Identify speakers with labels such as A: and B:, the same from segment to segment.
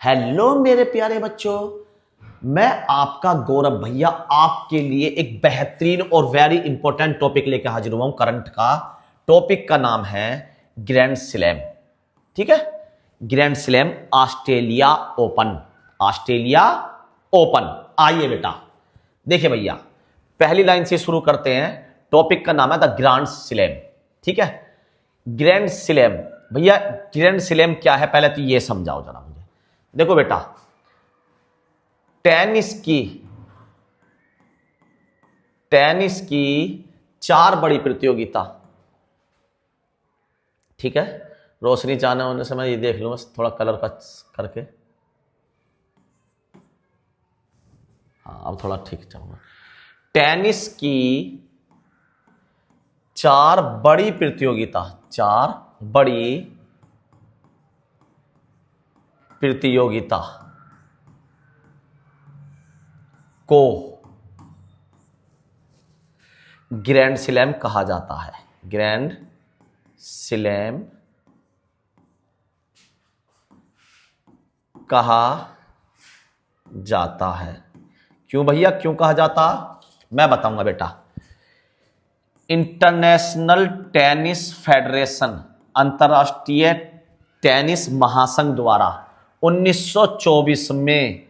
A: Hello मेरे प्यारे बच्चों, मैं आपका गौरव भैया आपके लिए एक बेहतरीन और वेरी इंपॉर्टेंट टॉपिक लेकर हाजिर हुआ हूं। करंट का टॉपिक का नाम है ग्रैंड स्लैम। ठीक है, grand slam Australia Open. Australia open. आइए बेटा, देखिए भैया, पहली लाइन से शुरू करते हैं। टॉपिक का नाम है द ग्रैंड स्लैम। ठीक है, ग्रैंड स्लैम। भैया ग्रैंड स्लैम क्या है, पहले तो ये समझाओ जरा मुझे। देखो बेटा, टेनिस की 4 बड़ी प्रतियोगिता। ठीक है, रोशनी चाहने होने से मैं ये देख लूंगा थोड़ा कलर का करके। हाँ, अब थोड़ा ठीक चाहूंगा। टेनिस की 4 बड़ी प्रतियोगिता, 4 बड़ी प्रतियोगिता को ग्रैंड स्लैम कहा जाता है। ग्रैंड स्लैम कहा जाता है। क्यों भैया, क्यों कहा जाता, मैं बताऊंगा बेटा। इंटरनेशनल टेनिस फेडरेशन, अंतरराष्ट्रीय टेनिस महासंघ द्वारा 1924 में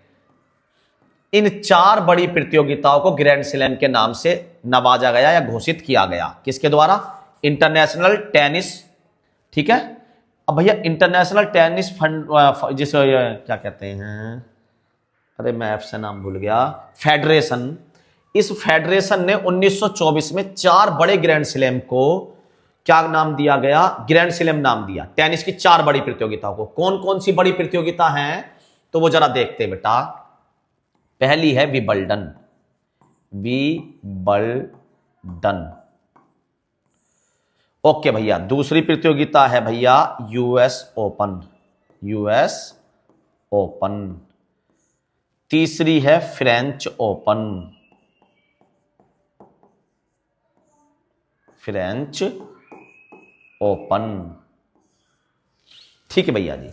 A: इन 4 बड़ी प्रतियोगिताओं को ग्रैंड स्लैम के नाम से नवाजा गया या घोषित किया गया। किसके द्वारा? International tennis. ठीक है, अब भैया इंटरनेशनल टेनिस फंड, जिसे क्या कहते हैं, अरे मैं एफ से नाम भूल गया, फेडरेशन। इस फेडरेशन ने 1924 में 4 बड़े ग्रैंड स्लैम को क्या नाम दिया गया? ग्रैंड स्लैम नाम दिया। टेनिस की 4 बड़ी प्रतियोगिताओं को। कौन कौन सी बड़ी प्रतियोगिता हैं, तो वो जरा देखते हैं बेटा। पहली है विंबलडन। विंबलडन, ओके भैया। दूसरी प्रतियोगिता है भैया यूएस ओपन। US open. तीसरी है फ्रेंच ओपन। French open. ठीक है भैया जी।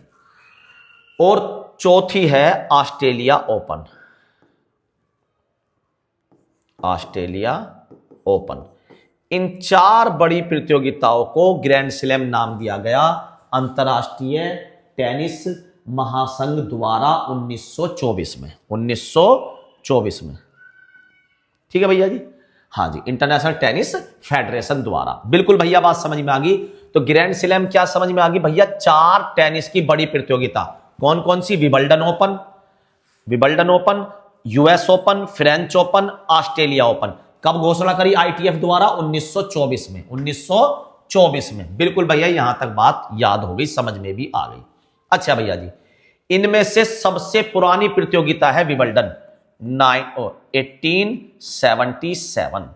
A: और चौथी है ऑस्ट्रेलिया ओपन। Australia Open. इन 4 बड़ी प्रतियोगिताओं को ग्रैंड स्लैम नाम दिया गया अंतरराष्ट्रीय टेनिस महासंघ द्वारा 1924 में। 1924 में। ठीक है भैया जी, हाँ जी, इंटरनेशनल टेनिस फेडरेशन द्वारा। बिल्कुल भैया, बात समझ में आ गई। तो ग्रैंड स्लैम क्या समझ में आ गई भैया? 4 टेनिस की बड़ी प्रतियोगिता। कौन कौन सी? Wimbledon Open, Wimbledon Open, US Open, French Open, Australia Open. कब घोषणा करी आईटीएफ द्वारा? 1924 में। 1924 में। बिल्कुल भैया, यहां तक बात याद हो गई, समझ में भी आ गई। अच्छा भैया जी, इनमें से सबसे पुरानी प्रतियोगिता है विंबलडन 1877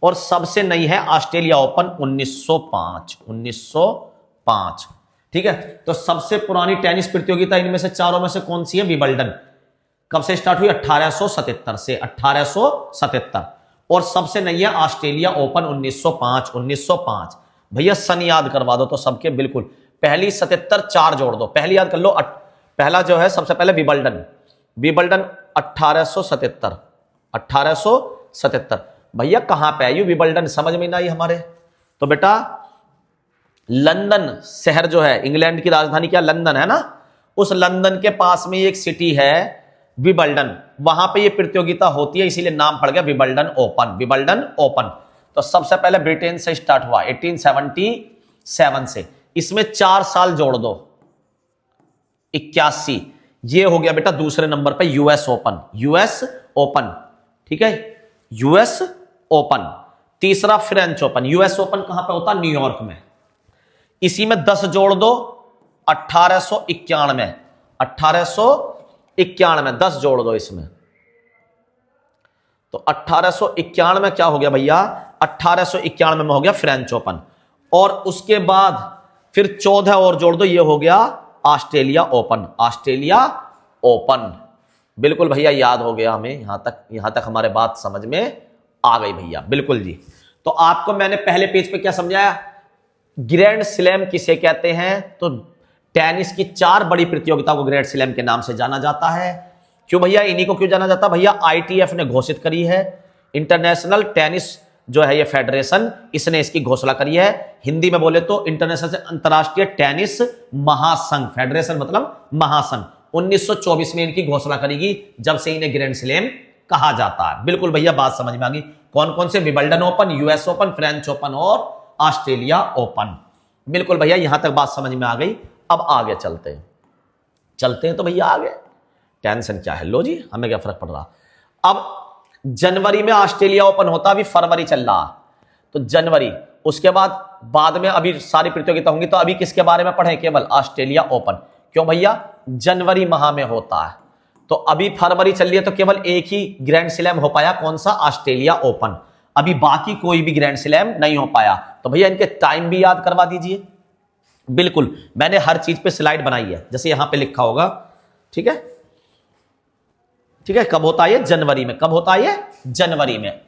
A: और सबसे नई है ऑस्ट्रेलिया ओपन 1905। 1905। ठीक है, तो सबसे पुरानी टेनिस प्रतियोगिता इनमें से चारों में से कौन सी है? विंबलडन। कब से स्टार्ट हुई? 1877 से। 1877। और सबसे नई है ऑस्ट्रेलिया ओपन 1905। 1905 भैया, सन याद करवा दो तो सबके। बिल्कुल, पहली 77 4 जोड़ दो, पहली याद कर लो। पहला जो है सबसे पहले विंबलडन। विंबलडन 1877। 1877 भैया, कहां पे आई विंबलडन? समझ में ना आई हमारे। तो बेटा लंदन शहर जो है, इंग्लैंड की राजधानी क्या? लंदन है ना। उस लंदन के पास में एक सिटी है विंबलडन, वहां पे ये प्रतियोगिता होती है, इसीलिए नाम पड़ गया विंबलडन ओपन। Wimbledon open. तो सबसे पहले ब्रिटेन से स्टार्ट हुआ 1877 से। इसमें 4 साल जोड़ दो, 81। ये हो गया बेटा दूसरे नंबर पे यूएस ओपन। US open. ठीक है, यूएस ओपन। तीसरा फ्रेंच ओपन। यूएस ओपन कहां पे होता? न्यूयॉर्क में। इसी में 10 जोड़ दो, 1891। 1891 10 जोड़ दो इसमें, तो 1891 में क्या हो गया भैया? 1891 में हो गया फ्रेंच ओपन। और उसके बाद फिर 14 और जोड़ दो, ये हो गया ऑस्ट्रेलिया ओपन। Australia open. बिल्कुल भैया, याद हो गया हमें। यहां तक हमारे बात समझ में आ गई भैया। बिल्कुल जी। तो आपको मैंने पहले पेज पे क्या समझाया? ग्रैंड स्लैम किसे कहते हैं? तो टेनिस की 4 बड़ी प्रतियोगिताओं को ग्रैंड स्लैम के नाम से जाना जाता है। क्यों भैया, इन्हीं को क्यों जाना जाता है भैया? आईटीएफ ने घोषित करी है, इंटरनेशनल टेनिस जो है ये फेडरेशन, इसने इसकी घोषणा करी है। हिंदी में बोले तो इंटरनेशनल से अंतरराष्ट्रीय टेनिस महासंघ, फेडरेशन मतलब महासंघ, 1924 में इनकी घोषणा करेगी, जब से इन्हें ग्रैंड स्लैम कहा जाता है। बिल्कुल भैया, बात समझ में आ गई। कौन कौन से? Wimbledon Open, US Open, French open और ऑस्ट्रेलिया ओपन। बिल्कुल भैया, यहां तक बात समझ में आ गई। अब आगे चलते हैं तो भैया आगे टेंशन क्या है, लो जी, हमें क्या फर्क पड़ रहा। अब जनवरी में ऑस्ट्रेलिया ओपन होता, अभी फरवरी चल रहा, तो जनवरी, उसके बाद में अभी सारी प्रतियोगिता होंगी, तो अभी किसके बारे में पढ़े? केवल ऑस्ट्रेलिया ओपन। क्यों भैया? जनवरी माह में होता है, तो अभी फरवरी चल रही है, तो केवल एक ही ग्रैंड स्लैम हो पाया, कौन सा? Australia open. अभी बाकी कोई भी ग्रैंड स्लैम नहीं हो पाया। तो भैया इनके टाइम भी याद करवा दीजिए। बिल्कुल, मैंने हर चीज पे स्लाइड बनाई है, जैसे यहां पे लिखा होगा, ठीक है, ठीक है। कब होता है? जनवरी में। कब होता है? जनवरी में।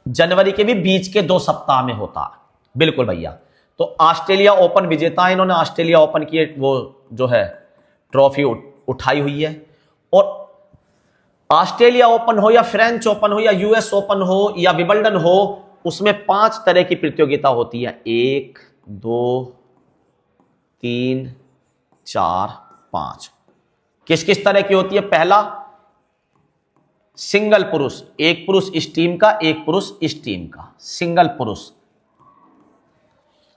A: जनवरी के भी बीच के 2 सप्ताह में होता है। बिल्कुल भैया। तो ऑस्ट्रेलिया ओपन विजेता, इन्होंने ऑस्ट्रेलिया ओपन की वो जो है ट्रॉफी उठाई हुई है। और ऑस्ट्रेलिया ओपन हो या फ्रेंच ओपन हो या यूएस ओपन हो या विंबलडन हो, उसमें 5 तरह की प्रतियोगिता होती है। 1 2 3 4 5। किस किस तरह की होती है? पहला, सिंगल पुरुष, एक पुरुष इस टीम का, एक पुरुष इस टीम का, सिंगल पुरुष।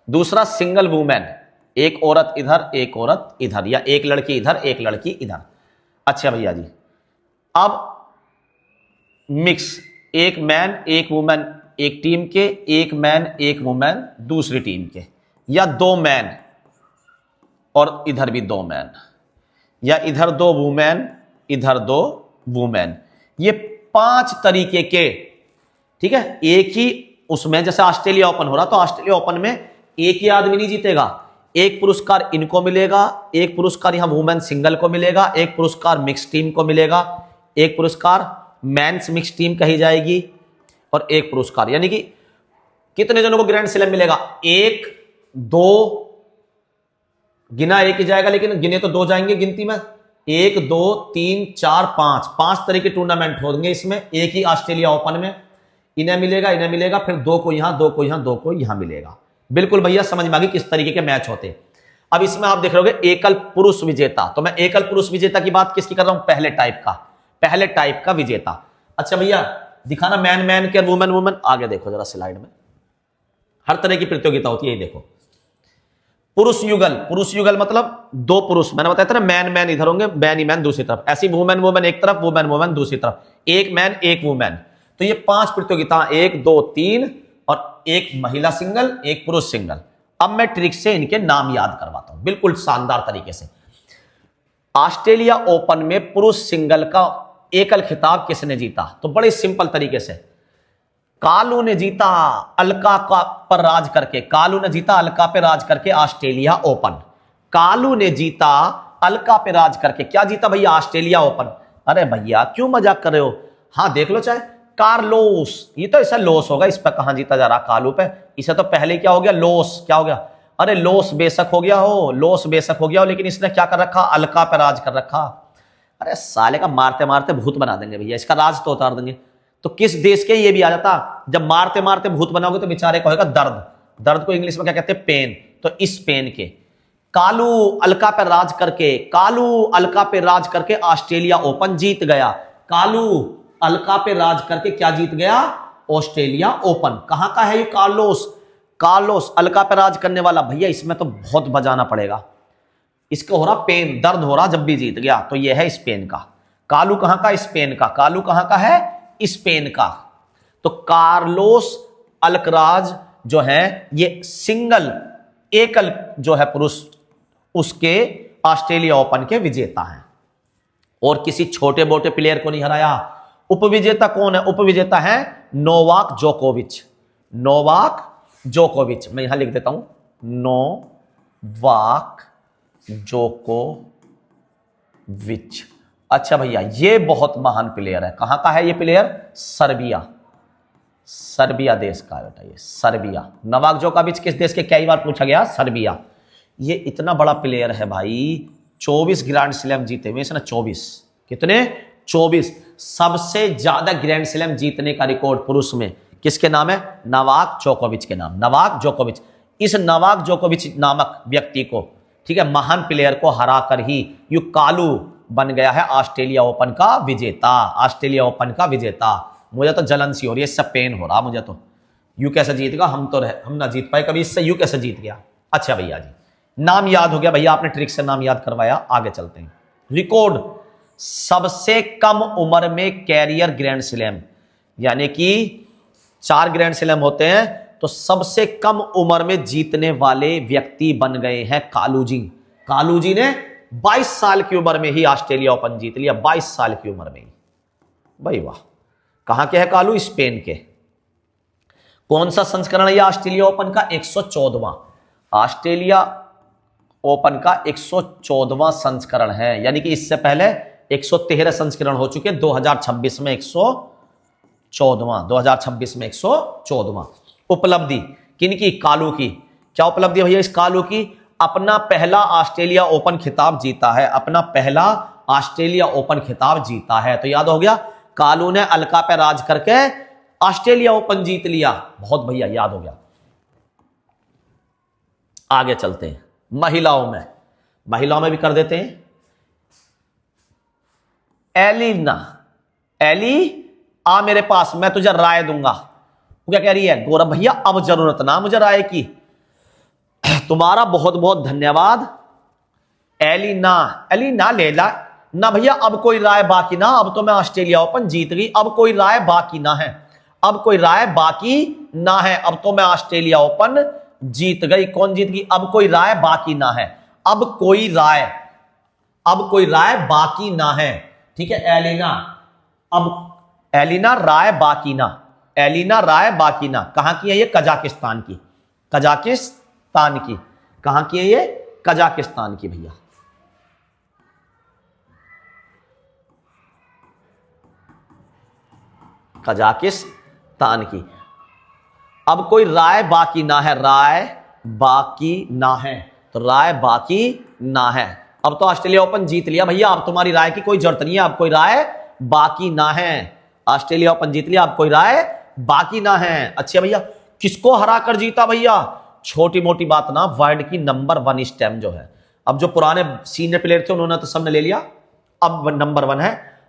A: दूसरा, सिंगल वुमेन, एक औरत इधर एक औरत इधर, या एक लड़की इधर एक लड़की इधर। अच्छा भैया जी। अब मिक्स, एक मैन एक वुमेन एक टीम के, एक मैन एक वुमेन दूसरी टीम के, या 2 मैन और इधर भी 2 मैन, या इधर 2 वुमेन इधर 2 वुमेन। ये 5 तरीके के, ठीक है, एक ही उसमें। जैसे ऑस्ट्रेलिया ओपन हो रहा, तो ऑस्ट्रेलिया ओपन में एक ही आदमी नहीं जीतेगा, एक पुरस्कार इनको मिलेगा, एक पुरस्कार यहां वुमेन सिंगल को मिलेगा, एक पुरस्कार मिक्स टीम को मिलेगा, एक पुरस्कार मेंस मिक्स टीम कही जाएगी, और एक पुरस्कार, यानी कि कितने जनों को ग्रैंड स्लैम मिलेगा? 1 2 गिना एक ही जाएगा, लेकिन गिने तो 2 जाएंगे गिनती में। 1 2 3 4 5 तरह के टूर्नामेंट होंगे इसमें, एक ही ऑस्ट्रेलिया ओपन में। इन्हें मिलेगा, फिर 2 को यहां, 2 को यहां, 2 को यहां मिलेगा। बिल्कुल भैया, समझ में आ गई किस तरीके के मैच होते। अब इसमें आप देख रहे होगे एकल पुरुष विजेता, तो मैं एकल पुरुष विजेता की बात किसकी कर रहा हूं? पहले टाइप का विजेता। अच्छा भैया, दिखाना मैन मैन के, वुमेन वुमेन। आगे देखो जरा स्लाइड में, हर तरह की प्रतियोगिता होती है। ये देखो, पुरुष युगल मतलब 2 पुरुष, मैंने बताया था ना, मैन मैन इधर होंगे, मैन ही मैन दूसरी तरफ, ऐसी वुमेन वुमेन एक तरफ, वुमेन वुमेन दूसरी तरफ, एक मैन एक वुमेन। तो ये 5 प्रतियोगिता, 1 2 3, और एक महिला सिंगल, एक पुरुष सिंगल। अब मैं ट्रिक से इनके नाम याद करवाता हूं, बिल्कुल शानदार तरीके से। ऑस्ट्रेलिया ओपन में पुरुष सिंगल का एकल खिताब किसने जीता? तो बड़े सिंपल तरीके से, कालू ने जीता अलका पर राज करके, कालू ने जीता अलका पे राज करके ऑस्ट्रेलिया ओपन। कालू ने जीता अलका पे राज करके, क्या जीता भैया? Australia open. अरे भैया क्यों मजाक कर रहे हो? हाँ देख लो, चाहे कार्लोस, ये तो ऐसा लॉस होगा, इस पर कहां जीता जा रहा कालू पे, इसे तो पहले क्या हो गया? लॉस। क्या हो गया? अरे लॉस बेशक हो गया हो, लेकिन इसने क्या कर रखा? अलका पे राज कर रखा। अरे साले का मारते मारते भूत बना देंगे भैया, इसका राज तो उतार देंगे। तो किस देश के ये भी आ जाता, जब मारते मारते भूत बनाओगे तो बेचारे को होगा दर्द। दर्द को इंग्लिश में क्या कहते हैं? पेन। तो इस पेन के, कालू अलका पे राज करके ऑस्ट्रेलिया ओपन जीत गया। कालू अलका पे राज करके क्या जीत गया? Australia open. कहां का है ये कार्लोस अलका पे राज करने वाला? भैया इसमें तो बहुत बजाना पड़ेगा, इसको हो रहा पेन, दर्द हो रहा जब भी जीत गया। तो ये है स्पेन का। कालू कहां का? स्पेन का। कालू कहां का है? स्पेन का। तो कार्लोस अल्कराज जो है ये सिंगल, एकल जो है पुरुष, उसके ऑस्ट्रेलिया ओपन के विजेता हैं, और किसी छोटे मोटे प्लेयर को नहीं हराया। उपविजेता कौन है? उपविजेता है नोवाक जोकोविच। मैं यहां लिख देता हूं, नोवाक जोकोविच। अच्छा भैया, ये बहुत महान प्लेयर है। कहां का है ये प्लेयर? सर्बिया देश का है बेटा, ये सर्बिया। नोवाक जोकोविच किस देश के? कई बार पूछा गया, सर्बिया। ये इतना बड़ा प्लेयर है भाई, 24 ग्रैंड स्लैम जीते हुए इसने, 24। कितने? 24। सबसे ज्यादा ग्रैंड स्लैम जीतने का रिकॉर्ड पुरुष में किसके नाम है? नोवाक जोकोविच के नाम। नोवाक जोकोविच। इस नोवाक जोकोविच नामक व्यक्ति को, ठीक है, महान प्लेयर को हराकर ही यू कालू बन गया है ऑस्ट्रेलिया ओपन का विजेता। ऑस्ट्रेलिया ओपन का विजेता। मुझे तो जलन सी हो रही है, इससे पेन हो रहा मुझे तो। यू कैसे जीत गया? हम ना जीत पाए कभी इससे, यू कैसे जीत गया? अच्छा भैया जी, नाम याद हो गया भैया, आपने ट्रिक से नाम याद करवाया। आगे चलते हैं। रिकॉर्ड, सबसे कम उम्र में कैरियर ग्रैंड स्लैम, यानी कि 4 ग्रैंड स्लैम होते हैं, तो सबसे कम उम्र में जीतने वाले व्यक्ति बन गए हैं कालू जी। कालू जी ने 22 साल की उम्र में ही ऑस्ट्रेलिया ओपन जीत लिया। 22 साल की उम्र में ही भाई, वाह। कहां के है कालू? स्पेन के। कौन सा संस्करण है ये ऑस्ट्रेलिया ओपन का? 114वां। ऑस्ट्रेलिया ओपन का 114वां संस्करण है, यानी कि इससे पहले 113 संस्करण हो चुके। 2026 में 114वां, 2026 में 114वां। उपलब्धि किनकी? कालू की। क्या उपलब्धि भैया इस कालू की? अपना पहला ऑस्ट्रेलिया ओपन खिताब जीता है। अपना पहला ऑस्ट्रेलिया ओपन खिताब जीता है। तो याद हो गया, कालू ने अलका पे राज करके ऑस्ट्रेलिया ओपन जीत लिया। बहुत भैया याद हो गया। आगे चलते हैं। महिलाओं में भी कर देते हैं। एलिना, एली आ मेरे पास, मैं तुझे राय दूंगा। वो क्या कह रही है? गौरव भैया अब जरूरत ना मुझे राय की, तुम्हारा बहुत बहुत धन्यवाद। एलिना, एलिना लेला ना भैया, अब कोई राय बाकी ना, अब तो मैं ऑस्ट्रेलिया ओपन जीत गई, अब कोई राय बाकी ना है, अब कोई राय बाकी ना है, अब तो मैं ऑस्ट्रेलिया ओपन जीत गई। कौन जीत गई? अब कोई राय बाकी ना है, अब कोई राय बाकी ना है। ठीक है एलिना, अब एलिना राय बाकी ना, एलिना राय बाकी ना कहां की है ये? कजाकिस्तान की। कजाकिस्तान की। कहां की है ये? कजाकिस्तान की भैया। कजाकिस्तान की। अब कोई राय बाकी ना है, राय बाकी ना है, तो राय बाकी ना है। अब तो ऑस्ट्रेलिया ओपन जीत लिया भैया, अब तुम्हारी राय की कोई जरूरत नहीं है, अब कोई राय बाकी ना है। ऑस्ट्रेलिया ओपन जीत लिया, अब कोई राय बाकी ना है। अच्छा भैया, किसको हराकर जीता भैया? छोटी मोटी बात ना, वर्ल्ड की नंबर 1 इस टाइम जो है। अब जो पुराने सीनियर प्लेयर थे उन्होंने तो सबने ले लिया, अब नंबर 1 है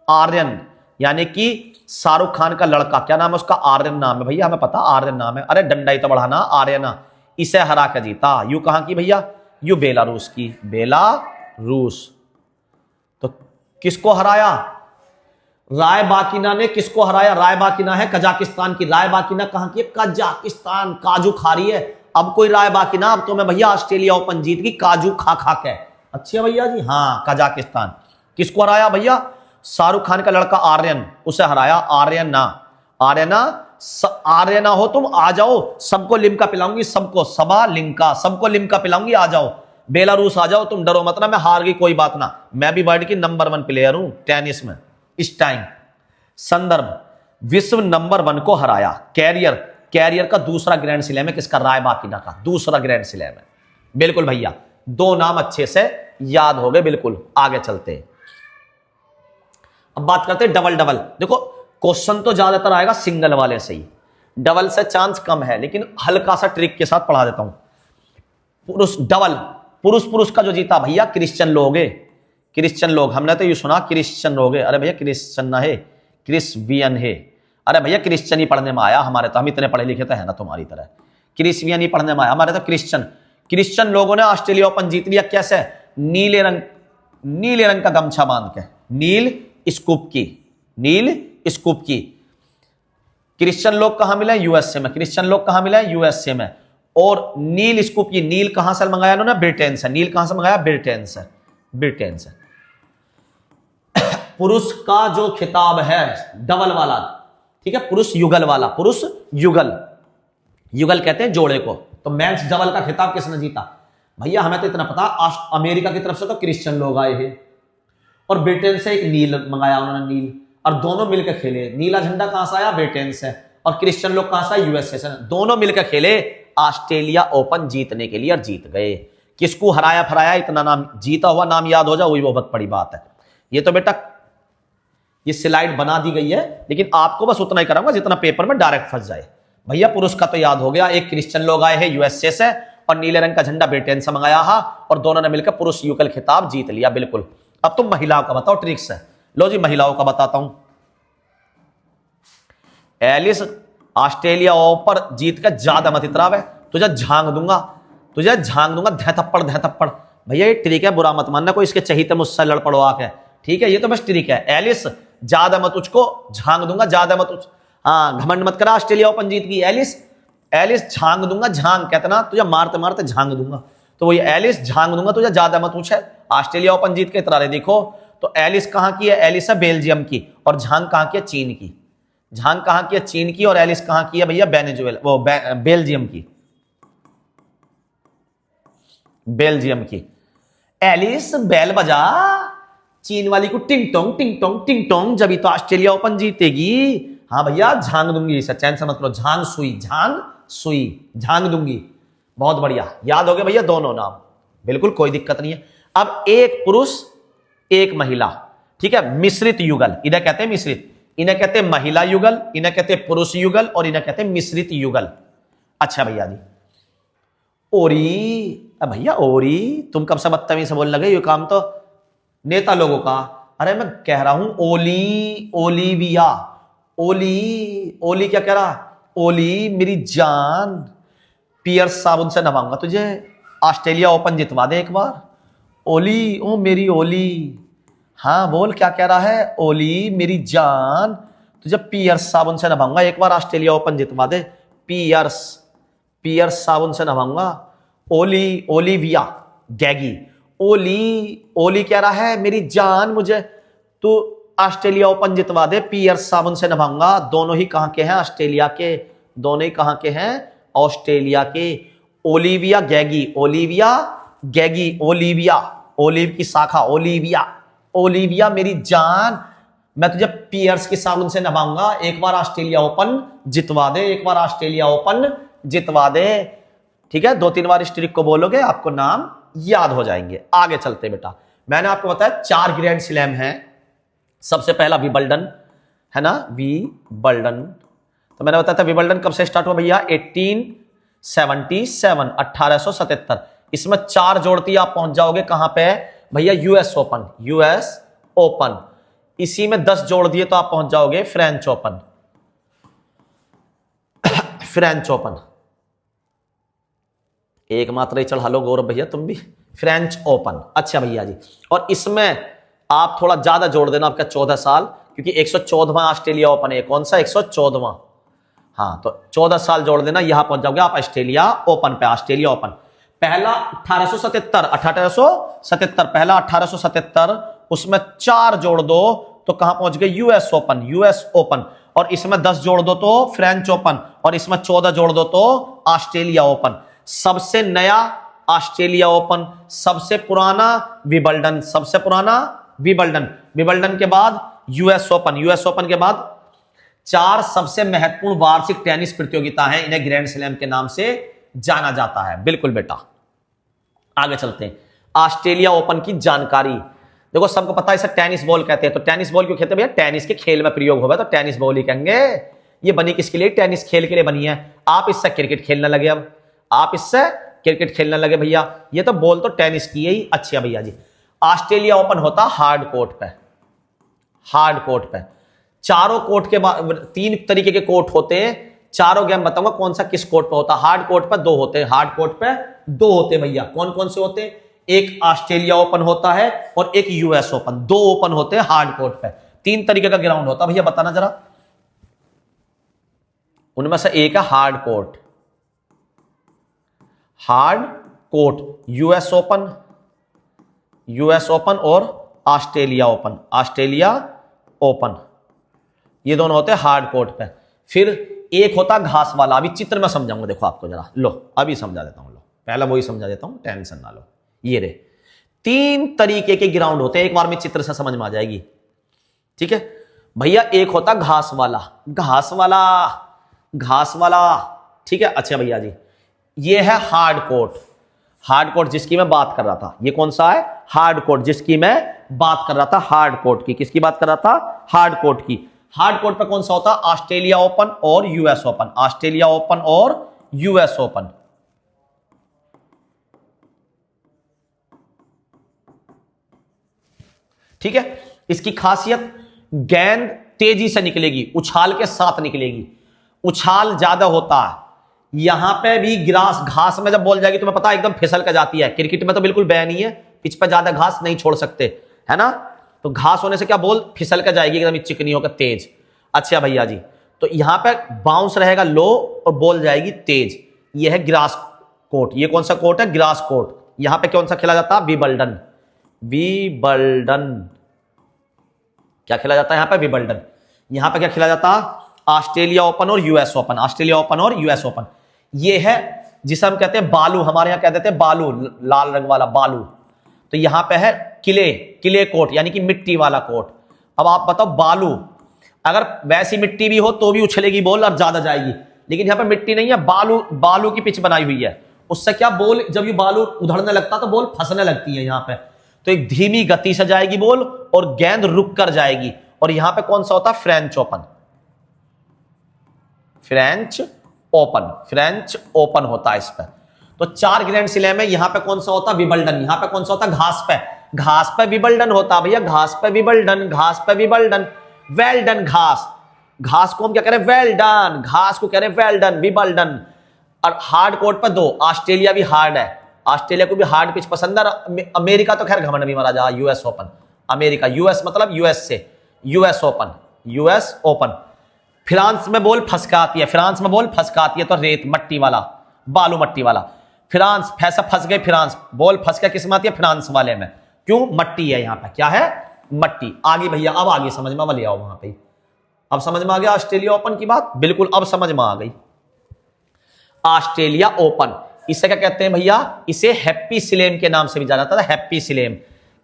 A: आर्यन, यानी कि शाहरुख खान का लड़का। क्या नाम है उसका? आर्यन नाम है भैया, हमें पता आर्यन नाम है। अरे डंडा ही तो बढ़ाना, आर्यना। इसे हरा कर जीता। यू कहां की भैया? यू बेलारूस की। बेलारूस। तो किसको हराया? राय बाकिना ने किसको हराया? राय बाकिना है कजाकिस्तान की। राय बाकिना कहां की? कजाकिस्तान। काजू खा रही है, अब कोई राय बाकिना, अब तो मैं भैया ऑस्ट्रेलिया ओपन जीत गई काजू खा खा के। अच्छे भैया जी, हाँ कजाकिस्तान। किसको हराया भैया? शाहरुख खान का लड़का आर्यन, उसे हराया। आर्यन ना, आर्यना हो तुम, आ जाओ, सबको लिम्का पिलाऊंगी, सबको सबा लिम्का, सबको लिम्का पिलाऊंगी, आ जाओ बेलारूस, आ जाओ, तुम डरो मत ना, मैं हार गई कोई बात ना, मैं भी वर्ल्ड की नंबर 1 प्लेयर हूं टेनिस में इस टाइम। संदर्भ, विश्व नंबर 1 को हराया। कैरियर का दूसरा ग्रैंड स्लैम है किसका? राय बाकिना का दूसरा ग्रैंड स्लैम है। बिल्कुल भैया, 2 नाम अच्छे से याद हो गए। बिल्कुल आगे चलते हैं। अब बात करते हैं डबल। देखो क्वेश्चन तो ज्यादातर आएगा सिंगल वाले से ही, डबल से चांस कम है, लेकिन हल्का सा ट्रिक के साथ पढ़ा देता हूं। पुरुष का जो जीता भैया क्रिश्चियन लोग, हमने तो ये सुना क्रिश्चियन लोग है। अरे भैया क्रिश्चियन ना है, क्रिस्वियन है। अरे भैया क्रिश्चियन ही पढ़ने में आया हमारे, तो हम इतने पढ़े लिखे तो है ना तुम्हारी तरह, क्रिस्वियन ही पढ़ने में आया हमारे तो। क्रिश्चियन लोगों ने ऑस्ट्रेलिया ओपन जीत लिया। कैसे? नीले रंग का गमछा बांध के, नील स्कूप की। क्रिश्चियन लोग कहां मिले? यूएसए में। क्रिश्चियन लोग कहां मिले? यूएसए में। और नील स्कूप की, नील कहां से मंगाया इन्होंने? ब्रिटेन से। नील कहां से मंगाया? ब्रिटेन से। पुरुष का जो खिताब है डबल वाला, ठीक है, पुरुष युगल कहते हैं जोड़े को। तो मेंस डबल का खिताब किसने जीता भैया? हमें तो इतना पता, अमेरिका की तरफ से तो क्रिश्चियन लोग आए हैं, और ब्रिटेन से एक नील मंगाया उन्होंने, नील, और दोनों मिलकर खेले। नीला झंडा कहां से आया? ब्रिटेन से। और क्रिश्चियन लोग कहां से आए? यूएसए से। दोनों मिलकर खेले ऑस्ट्रेलिया ओपन जीतने के लिए और जीत गए। किसको हराया फराया, इतना नाम, जीता हुआ नाम याद हो जाए वही वो बहुत बड़ी बात है। ये तो बेटा ये स्लाइड बना दी गई है, लेकिन आपको बस उतना ही कराऊंगा जितना पेपर में डायरेक्ट फंस जाए। भैया पुरुष का तो याद हो गया, एक क्रिश्चियन लोग आए हैं यूएसए से और नीले रंग का झंडा ब्रिटेन से मंगाया है और दोनों ने मिलकर पुरुष युगल खिताब जीत लिया। बिल्कुल। अब तुम महिलाओं का बताओ, ट्रिक्स है। लो जी महिलाओं का बताता हूं। एलिस ऑस्ट्रेलिया ओपन जीत कर ज्यादा मत इतरावे, तुझे झांग दूंगा, तुझे झांग दूंगा, धै थप्पड़। भैया ये ट्रिक है, बुरा मत मानना कोई इसके चहीते मुझसे लड़ पड़ो आके, ठीक है। ये तो बस ट्रिक है। एलिस ज्यादा मत उसको झांग दूंगा, ज्यादा मत उच, हाँ घमंड मत करा, ऑस्ट्रेलिया ओपन जीत गई। एलिस झांग दूंगा, झांग कहते ना, तुझे मारते मारते झांग दूंगा, तो वो ये एलिस झांग दूंगा तुझे, ज्यादा मत पूछे। ऑस्ट्रेलिया ओपन जीत के इतरा रहे। देखो तो एलिस कहां की है, एलिस है बेल्जियम की, और झांग कहां की है, चीन की। झांग कहां की है, चीन की, और एलिस कहां की है भैया, बेल्जियम की, बेल्जियम की। एलिस बेल बजा, चीन वाली को टिंग टोंग, जब तो ऑस्ट्रेलिया ओपन जीतेगी। हाँ भैया झांग दूंगी, इसे चैन से मत करो, झांग सुई झांग दूंगी। बहुत बढ़िया, याद हो गया भैया दोनों नाम, बिल्कुल कोई दिक्कत नहीं है। अब एक पुरुष एक महिला, ठीक है, मिश्रित युगल, इन्हें कहते हैं मिश्रित, इन्हें कहते हैं महिला युगल, इन्हें कहते हैं पुरुष युगल, और इन्हें कहते हैं मिश्रित युगल। अच्छा भैया जी, ओरी, भैया ओरी, तुम कब से बदतमीज से बोलने लगे, ये काम तो नेता लोगों का। अरे मैं कह रहा हूं ओलिविया, ओली क्या कह रहा, ओली मेरी जान, पियर्स साबुन से नहाऊंगा तुझे, ऑस्ट्रेलिया ओपन जितवा दे एक बार। ओली, ओ मेरी ओली, हाँ बोल क्या कह रहा है, ओली मेरी जान, तुझे पियर्स साबुन से नहाऊंगा एक बार, ऑस्ट्रेलिया ओपन जितवा दे। पियर्स साबुन से नहाऊंगा। ओलिविया गैगी, ओली कह रहा है मेरी जान, मुझे तू ऑस्ट्रेलिया ओपन जितवा दे, पियर्स साबुन से नहाऊंगा। दोनों ही कहां के हैं, ऑस्ट्रेलिया के, दोनों ही कहां के हैं, ऑस्ट्रेलिया के। ओलिविया गैगी, ओलिव की शाखा, ओलिविया मेरी जान, मैं तुझे पियर्स के साबुन से नहाऊंगा, एक बार ऑस्ट्रेलिया ओपन जितवा दे, एक बार ऑस्ट्रेलिया ओपन जितवा दे। ठीक है, 2-3 बार इस ट्रिक को बोलोगे आपको नाम याद हो जाएंगे। आगे चलते बेटा, मैंने आपको बताया 4 ग्रैंड स्लैम है। सबसे पहला विंबलडन है ना, विंबलडन, तो मैंने बताया था विंबलडन कब से स्टार्ट हुआ भैया, 1877, 1877। इसमें 4 जोड़ती आप पहुंच जाओगे कहां पे भैया, यूएस ओपन। इसी में 10 जोड़ दिए तो आप पहुंच जाओगे फ्रेंच ओपन। एक मात्र ही चढ़ा लो गौरव भैया तुम भी, फ्रेंच ओपन। अच्छा भैया जी, और इसमें आप थोड़ा ज्यादा जोड़ देना, आपका 14 साल, क्योंकि 114वां ऑस्ट्रेलिया ओपन है। कौन सा 114वां, हाँ, तो 14 साल जोड़ देना, यहां पहुंच जाओगे आप ऑस्ट्रेलिया ओपन पे। ऑस्ट्रेलिया ओपन पहला 1877, पहला 1877, उसमें 4 जोड़ दो तो कहां पहुंच गए, यूएस ओपन। और इसमें 10 जोड़ दो तो फ्रेंच ओपन, और इसमें 14 जोड़ दो तो ऑस्ट्रेलिया ओपन। सबसे नया ऑस्ट्रेलिया ओपन, सबसे पुराना विंबलडन के बाद यूएस ओपन के बाद 4 सबसे महत्वपूर्ण वार्षिक टेनिस प्रतियोगिता हैं, इन्हें ग्रैंड स्लैम के नाम से जाना जाता है। बिल्कुल बेटा, आगे चलते हैं। ऑस्ट्रेलिया ओपन की जानकारी देखो, सबको पता है इसे टेनिस बॉल कहते हैं। तो टेनिस बॉल क्यों कहते हैं भैया, टेनिस के खेल में प्रयोग होगा तो टेनिस बॉल ही कहेंगे। ये बनी किसके लिए, टेनिस खेल के लिए बनी है। आप इससे क्रिकेट खेलने लगे, अब आप इससे क्रिकेट खेलने लगे भैया, ये तो बॉल तो टेनिस की है ही। अच्छा भैया जी, ऑस्ट्रेलिया ओपन होता हार्ड कोर्ट पे। चारों कोर्ट के बाद 3 तरीके के कोर्ट होते हैं, चारों गेम बताऊंगा कौन सा किस कोर्ट पे होता है। हार्ड कोर्ट पे 2 होते हैं, भैया। कौन कौन से होते हैं, एक ऑस्ट्रेलिया ओपन होता है और एक यूएस ओपन, 2 ओपन होते हैं हार्ड कोर्ट पे। 3 तरीके का ग्राउंड होता है भैया, बताना जरा। उनमें से एक है हार्ड कोर्ट, यूएस ओपन और ऑस्ट्रेलिया ओपन, ये दोनों होते हैं हार्ड कोर्ट पे। फिर एक होता घास वाला, अभी चित्र में समझाऊंगा, देखो आपको जरा, लो अभी समझा देता हूं, लो पहला वही समझा देता हूं, टेंशन ना लो। ये रे 3 तरीके के ग्राउंड होते हैं, एक बार में चित्र से समझ में आ जाएगी। ठीक है भैया, एक होता घास वाला, ठीक है। अच्छा भैया जी, ये है हार्ड कोट। हार्ड कोट जिसकी मैं बात कर रहा था, ये कौन सा है? हार्ड कोट जिसकी मैं बात कर रहा था, हार्ड कोट की। किसकी बात कर रहा था? हार्ड कोट की। हार्ड कोट पे कौन सा होता है? ऑस्ट्रेलिया ओपन और यूएस ओपन। ऑस्ट्रेलिया ओपन और यूएस ओपन। ठीक है। इसकी खासियत, गेंद तेजी से निकलेगी, उछाल के साथ निकलेगी, उछाल ज्यादा होता है। यहां पे भी ग्रास, घास में जब बॉल जाएगी तुम्हें पता है एकदम फिसल के जाती है। क्रिकेट में तो बिल्कुल बैन ही है, पिच पे ज्यादा घास नहीं छोड़ सकते, है ना। तो घास होने से क्या, बॉल फिसल के जाएगी एकदम चिकनी होकर तेज। अच्छा भैया जी, तो यहां पे बाउंस रहेगा लो और बॉल जाएगी तेज। ये है ग्रास कोर्ट। ये कौन सा कोर्ट है? Grass court. यहां पे कौन सा खेला जाता है? विबल्डन। विबल्डन क्या खेला जाता है यहां पे? विबल्डन। यहां पे क्या खेला जाता है? ऑस्ट्रेलिया ओपन और यूएस ओपन। ऑस्ट्रेलिया ओपन और यूएस ओपन। ये है जिसे हम कहते हैं बालू, हमारे यहां कह देते हैं बालू, लाल रंग वाला बालू। तो यहां पे है किले, किले कोर्ट, यानी कि मिट्टी वाला कोर्ट। अब आप बताओ, बालू, अगर वैसी मिट्टी भी हो तो भी उछलेगी बॉल और ज्यादा जाएगी, लेकिन यहां पे मिट्टी नहीं है, बालू, बालू की पिच बनाई हुई है। उससे क्या, बॉल जब ये बालू उधड़ने लगता तो बॉल फंसने लगती है यहां पे। तो एक धीमी गति से जाएगी बॉल और गेंद रुक कर जाएगी। और यहां पे कौन सा होता है? French open. French open, French open होता है इस पर। तो 4 ग्रैंड स्लैम है। यहां पे कौन सा होता है? विबल्डन। यहां पे कौन सा होता है? घास पे। घास पे विबल्डन होता है भैया, घास पे विबल्डन, घास पे विबल्डन। वेल डन घास। घास को हम क्या कह रहे हैं? Well done. घास को कह रहे हैं वेल डन, विबल्डन। और हार्ड कोर्ट पे 2, ऑस्ट्रेलिया भी हार्ड है, ऑस्ट्रेलिया को भी हार्ड पिच पसंद है। अमेरिका तो खैर घमंड भी मारा जा, यूएस ओपन। अमेरिका, यूएस मतलब यूएस से, US open, US open. France में बॉल फंसकाती है, फ्रांस में बॉल फंसकाती है तो रेत, मट्टी वाला, बालू मट्टी वाला। फ्रांस फैसा फंस गए, फ्रांस बॉल फंस गया, किस में आती है? फ्रांस वाले में। क्यों? मट्टी है यहां पे। क्या है? मट्टी। आगे भैया, अब आगे समझ में ले आओ वहां पे। अब समझ में आ गया ऑस्ट्रेलिया ओपन की बात? बिल्कुल, अब समझ में आ गई। ऑस्ट्रेलिया ओपन, इसे क्या कहते हैं भैया? इसे हैप्पी स्लेम के नाम से भी जाना जाता है। हैप्पी स्लेम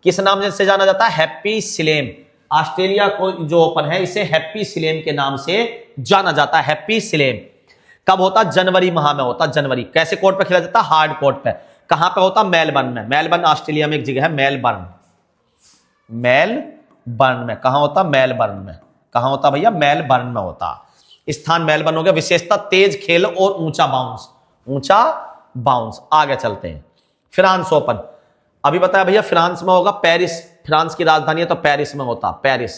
A: किस नाम से जाना जाता है? Happy slam. ऑस्ट्रेलिया को जो ओपन है, इसे हैप्पी स्लेम के नाम से जाना जाता है। हैप्पी स्लेम कब होता? जनवरी माह में होता। जनवरी। कैसे कोर्ट पे खेला जाता? हार्ड कोर्ट पे। कहां पे होता? मेलबर्न में। मेलबर्न ऑस्ट्रेलिया में एक जगह है, मेलबर्न। मेलबर्न में। कहां होता? मेलबर्न में। कहां होता भैया? मेलबर्न में होता। स्थान मेलबर्न हो गया। विशेषता, तेज खेल और ऊंचा बाउंस। ऊंचा बाउंस। आगे चलते हैं। फ्रांस ओपन, अभी बताया भैया फ्रांस में होगा। पेरिस, फ्रांस की राजधानी है तो पेरिस में होता। पेरिस,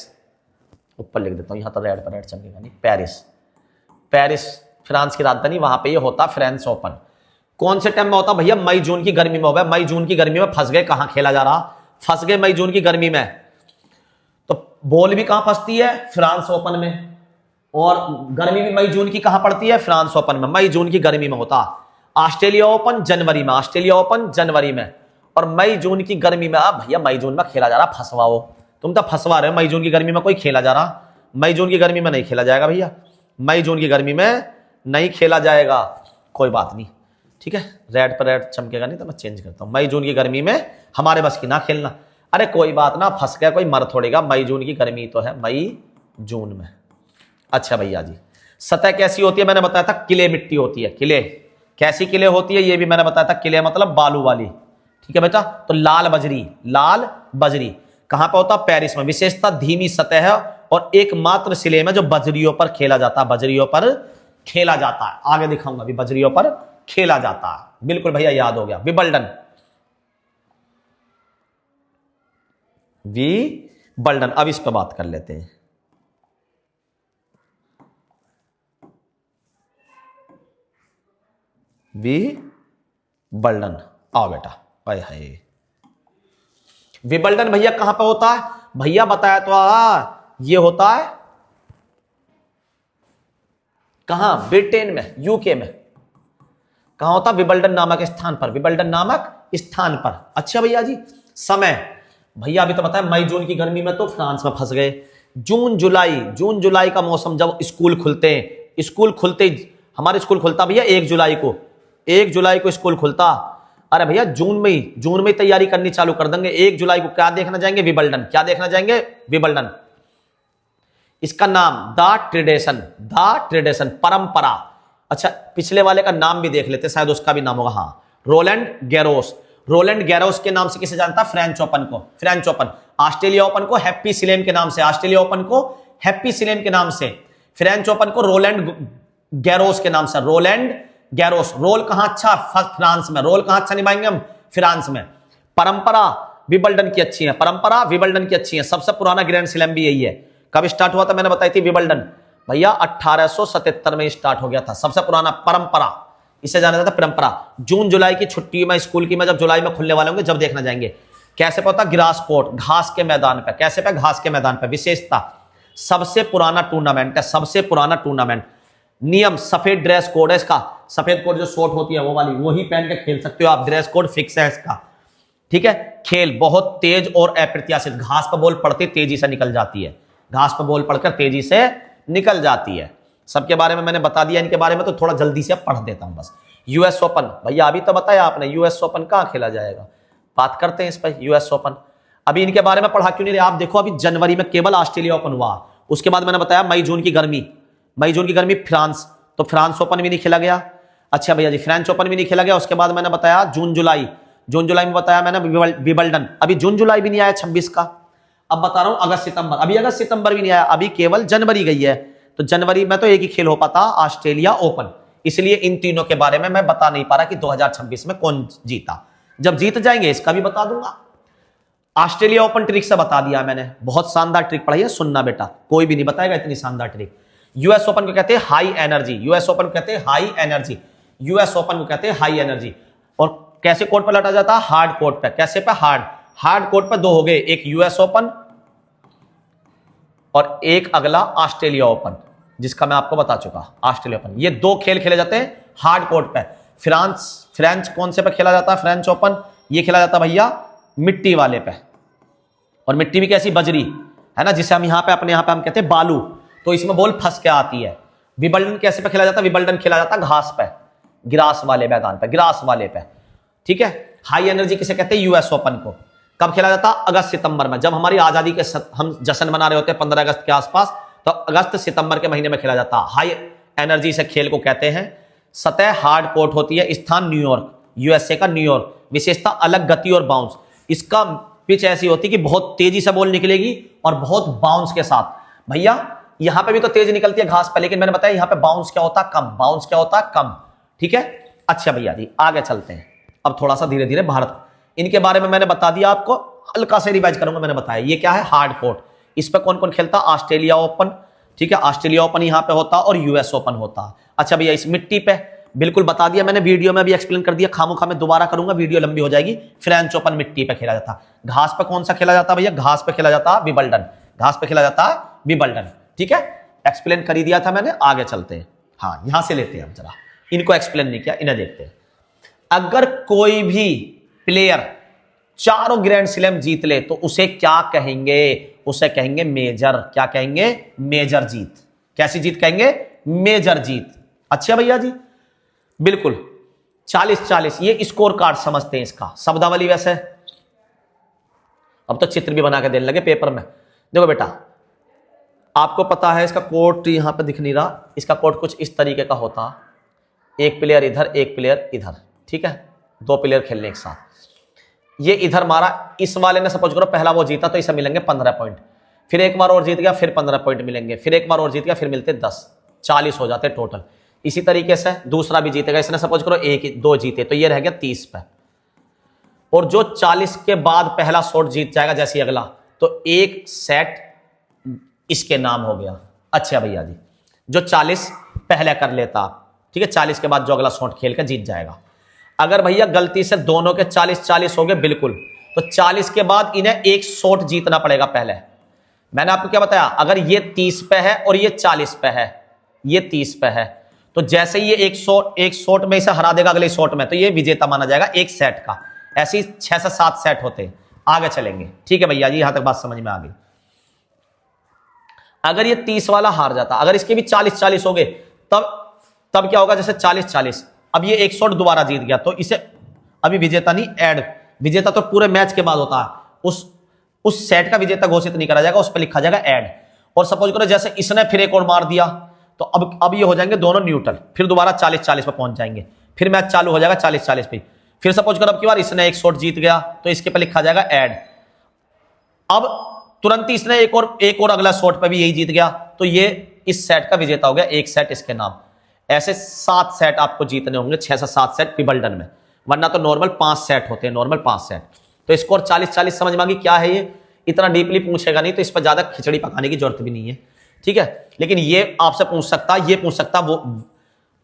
A: ऊपर लिख देता हूं, यहां तो रेड पर रेड चमकेगा नहीं। पेरिस, पेरिस फ्रांस की राजधानी, वहां पे ये होता फ्रांस ओपन। कौन से टाइम में होता भैया? मई जून की गर्मी में होगा। मई जून की गर्मी में फंस गए, कहां खेला जा रहा? फंस गए मई जून की गर्मी में, तो बॉल भी कहां फंसती है? फ्रांस ओपन में। और गर्मी भी मई जून की कहां पड़ती है? फ्रांस ओपन में। मई जून की गर्मी में होता। ऑस्ट्रेलिया ओपन जनवरी में, ऑस्ट्रेलिया ओपन जनवरी में। और मई जून की गर्मी में, अब भैया मई जून में खेला जा रहा, फंसवाओ। तुम तो फंसवा रहे हो, मई जून की गर्मी में कोई खेला जा रहा? मई जून की गर्मी में नहीं खेला जाएगा भैया, मई जून की गर्मी में नहीं खेला जाएगा। कोई बात नहीं, ठीक है, रेड पर रेड चमकेगा नहीं तो मैं चेंज करता हूं। मई जून की गर्मी में हमारे बस की ना खेलना। अरे कोई बात ना, फंस गया कोई मर थोड़ेगा, मई जून की गर्मी तो है, मई जून में। अच्छा भैया जी, सतह कैसी होती है? मैंने बताया था किले मिट्टी होती है। किले कैसी किले होती है ये भी मैंने बताया था। किले मतलब बालू वाली, ठीक है बेटा। तो लाल बजरी, लाल बजरी कहां पर होता? पेरिस में। विशेषता, धीमी सतह है और एकमात्र स्लेम है जो बजरियों पर खेला जाता है। बजरियों पर खेला जाता है, आगे दिखाऊंगा अभी। बजरियों पर खेला जाता है, बिल्कुल भैया याद हो गया। Wimbledon, Wimbledon. अब इस पर बात कर लेते हैं। विबल्डन, आओ बेटा। हाय हाय, विबल्डन भैया कहां पे होता है? भैया बताया तो ये होता है कहां? ब्रिटेन में, यूके में। कहां होता? विबल्डन नामक स्थान पर, विबल्डन नामक स्थान पर। अच्छा भैया जी, समय भैया अभी तो बताया मई जून की गर्मी में तो फ्रांस में फंस गए। जून जुलाई, जून जुलाई का मौसम जब स्कूल खुलते हैं, स्कूल खुलते, हमारे स्कूल खुलता भैया 1 जुलाई को, 1 जुलाई को स्कूल खुलता। अरे भैया जून में तैयारी करनी चालू कर देंगे। 1 जुलाई को क्या देखना जाएंगे? विबल्डन। क्या देखना जाएंगे? विबल्डन। इसका नाम द ट्रेडिशन, द ट्रेडिशन परंपरा। अच्छा पिछले वाले का नाम भी देख लेते, शायद उसका भी नाम होगा। हाँ, रोलैंड गैरोस। रोलैंड गैरोस के नाम से किसे जानता है? फ्रेंच ओपन को। French Open. ऑस्ट्रेलिया ओपन को हैप्पी सिलेम के नाम से, ऑस्ट्रेलिया ओपन को हैप्पी सिलेम के नाम से, फ्रेंच ओपन को रोलैंड गैरोस के नाम से। Rowland Garros. रोल कहां अच्छा? फ्रांस में। रोल कहां अच्छा निभाएंगे हम? फ्रांस में। परंपरा विबल्डन की अच्छी है, परंपरा विबल्डन की अच्छी है। सबसे पुराना ग्रैंड स्लैम भी यही है। कब स्टार्ट हुआ था? मैंने बताई थी विबल्डन भैया 1877 में स्टार्ट हो गया था। सबसे पुराना परंपरा, इसे जाना जाता है परंपरा। जून जुलाई की छुट्टी में स्कूल की, में जब जुलाई में खुलने वाले होंगे जब देखना जाएंगे। कैसे पे होता? ग्रास कोर्ट, घास के मैदान पे। कैसे पे? घास के मैदान पे। विशेषता सबसे पुराना टूर्नामेंट है, सबसे पुराना टूर्नामेंट। नियम सफेद ड्रेस कोड है इसका। सफेद कोड जो शॉर्ट होती है वो वाली, वही पहन के खेल सकते हो आप। ड्रेस कोड फिक्स है इसका, ठीक है। खेल बहुत तेज और अप्रत्याशित। घास पर बॉल पड़ती तेजी से निकल जाती है, घास पर बॉल पड़कर तेजी से निकल जाती है। सबके बारे में मैंने बता दिया, इनके बारे में तो थोड़ा जल्दी से पढ़ देता हूं बस। यूएस ओपन भैया अभी तो बताया आपने, यूएस ओपन कहां खेला जाएगा, बात करते हैं इस पर। यूएस ओपन अभी इनके बारे में पढ़ा क्यों नहीं रहे आप? देखो अभी जनवरी में केवल ऑस्ट्रेलिया ओपन हुआ, उसके बाद मैंने बताया मई जून की गर्मी, मई जून की गर्मी फ्रांस, तो फ्रांस ओपन भी नहीं खेला गया। अच्छा भैया जी, फ्रेंच ओपन भी नहीं खेला गया। उसके बाद मैंने बताया जून जुलाई, जून जुलाई में बताया मैंने विबल्डन, अभी जून जुलाई भी नहीं आया 26 का। अब बता रहा हूं अगस्त सितंबर, अभी अगस्त सितंबर भी नहीं आया, अभी केवल जनवरी गई है। तो जनवरी में तो एक ही खेल हो पाता, ऑस्ट्रेलिया ओपन। इसलिए इन तीनों के बारे में मैं बता नहीं पा रहा कि 2026 में कौन जीता। जब जीत जाएंगे इसका भी बता दूंगा। ऑस्ट्रेलिया ओपन ट्रिक से बता दिया मैंने, बहुत शानदार ट्रिक पढ़ाई है, सुनना बेटा, कोई भी नहीं बताएगा इतनी शानदार ट्रिक। यूएस ओपन को कहते हैं हाई एनर्जी, यूएस ओपन को कहते हैं हाई एनर्जी, यूएस ओपन को कहते हैं हाई एनर्जी। और कैसे कोर्ट पर लटा जाता है? हार्ड कोर्ट पे। कैसे पे? हार्ड। हार्ड कोर्ट पे दो हो गए, एक यूएस ओपन और एक अगला ऑस्ट्रेलिया ओपन, जिसका मैं आपको बता चुका ऑस्ट्रेलिया ओपन। ये दो खेल खेले जाते हैं हार्ड कोर्ट पे। फ्रेंच कौन से पे खेला जाता है? फ्रेंच ओपन ये खेला जाता है भैया मिट्टी वाले पे, और मिट्टी भी कैसी? बजरी है ना, जिसे हम यहां पे अपने यहां पे हम कहते हैं बालू, तो इसमें बॉल फंस के आती है। विबल्डन कैसे पे खेला जाता है? विबल्डन खेला जाता है घास पे, ग्रास वाले मैदान पे, ग्रास वाले पे, ठीक है। हाई एनर्जी किसे कहते हैं? यूएस ओपन को। कब खेला जाता? अगस्त सितंबर में, जब हमारी आजादी के हम जश्न मना रहे होते हैं 15 अगस्त के आसपास, तो अगस्त सितंबर के महीने में खेला जाता है। हाई एनर्जी से खेल को कहते हैं। सतह हार्ड कोर्ट होती है, स्थान न्यूयॉर्क, यूएसए का न्यूयॉर्क। विशेषता अलग गति और बाउंस, इसका पिच ऐसी होती है कि बहुत तेजी से बॉल निकलेगी और बहुत बाउंस के साथ। भैया यहां पे भी तो तेज निकलती है घास पर, लेकिन मैंने बताया यहां पे बाउंस क्या होता है? कम। बाउंस क्या होता है? कम, ठीक है। अच्छा भैया जी आगे चलते हैं, अब थोड़ा सा धीरे धीरे भारत, इनके बारे में मैंने बता दिया आपको, हल्का से रिवाइज करूंगा। मैंने बताया ये क्या है? Hard court. इस पे कौन कौन खेलता? ऑस्ट्रेलिया ओपन, ठीक है, ऑस्ट्रेलिया ओपन यहां पे होता और यूएस ओपन होता। अच्छा भैया इस मिट्टी पे बिल्कुल बता दिया मैंने, वीडियो में भी एक्सप्लेन कर दिया, खामोखा में दोबारा करूंगा, वीडियो लंबी हो जाएगी। फ्रेंच ओपन मिट्टी पे खेला जाता। घास पे कौन सा खेला जाता भैया? घास पे खेला जाता विबल्डन, घास पे खेला जाता विबल्डन, ठीक है। एक्सप्लेन कर ही दिया था मैंने, आगे चलते हैं। हाँ यहां से लेते हैं हम, जरा इनको एक्सप्लेन नहीं किया, इन्हें देखते हैं। अगर कोई भी प्लेयर चारों ग्रैंड स्लैम जीत ले तो उसे क्या कहेंगे? उसे कहेंगे मेजर। क्या कहेंगे? मेजर जीत। कैसी जीत कहेंगे? मेजर जीत। अच्छा भैया जी बिल्कुल 40-40 ये स्कोर कार्ड समझते हैं इसका, शब्दावली वैसे अब तो चित्र भी बना के देने लगे पेपर में। देखो बेटा आपको पता है इसका कोर्ट यहां पे दिख नहीं रहा, इसका कोर्ट कुछ इस तरीके का होता, एक प्लेयर इधर एक प्लेयर इधर, ठीक है, दो प्लेयर खेलने एक साथ। ये इधर मारा, इस वाले ने सपोज करो पहला वो जीता तो इसे मिलेंगे 15 पॉइंट, फिर एक बार और जीत गया फिर 15 पॉइंट मिलेंगे, फिर एक बार और जीत गया फिर मिलते 10, 40 हो जाते टोटल। इसी तरीके से दूसरा भी जीतेगा, इसने सपोज करो एक दो जीते तो ये रह गया 30 पे, और जो 40 के बाद पहला शॉट जीत जाएगा जैसे अगला, तो एक सेट इसके नाम हो गया। अच्छा भैया जी जो 40 पहले कर लेता, ठीक है, 40 के बाद जो अगला शॉट खेल कर जीत जाएगा। अगर भैया गलती से दोनों के 40-40 हो गए बिल्कुल, तो 40 के बाद इन्हें एक शॉट जीतना पड़ेगा पहले। मैंने आपको क्या बताया, अगर ये 30 पे है और ये 40 पे है, ये 30 पे है, तो जैसे ही ये एक शॉट में इसे हरा देगा अगले शॉट में, तो ये विजेता माना जाएगा एक सेट का। ऐसे ही 6 से 7 सेट होते हैं, आगे चलेंगे, ठीक है भैया जी, यहां तक बात समझ में आ गई। अगर ये 30 वाला हार जाता, अगर इसके भी 40-40 हो गए, तब क्या होगा, जैसे 40-40, अब ये एक शॉट दोबारा जीत गया तो इसे अभी विजेता नहीं, ऐड विजेता तो पूरे मैच के बाद होता है, उस सेट का विजेता घोषित नहीं करा जाएगा, उस पर लिखा जाएगा ऐड। और सपोज करो जैसे इसने फिर एक और मार दिया, तो अब ये हो जाएंगे दोनों न्यूट्रल, फिर दोबारा 40-40 पे पहुंच जाएंगे, फिर मैच चालू हो जाएगा 40-40 पे। फिर सपोज करो अब की बार इसने एक शॉट जीत गया तो इसके पे लिखा जाएगा ऐड। अब तुरंत ही इसने एक और अगला शॉट पे भी यही जीत गया तो ये इस सेट का विजेता हो गया, एक सेट इसके नाम। ऐसे 7 सेट आपको जीतने होंगे, 6 से 7 सेट विंबलडन में, वरना तो नॉर्मल 5 सेट होते हैं, नॉर्मल 5 सेट। तो स्कोर 40-40 समझ में आ गई क्या है ये, इतना डीपली पूछेगा नहीं तो इस पर ज्यादा खिचड़ी पकाने की जरूरत भी नहीं है, ठीक है। लेकिन ये आपसे पूछ सकता, ये पूछ सकता वो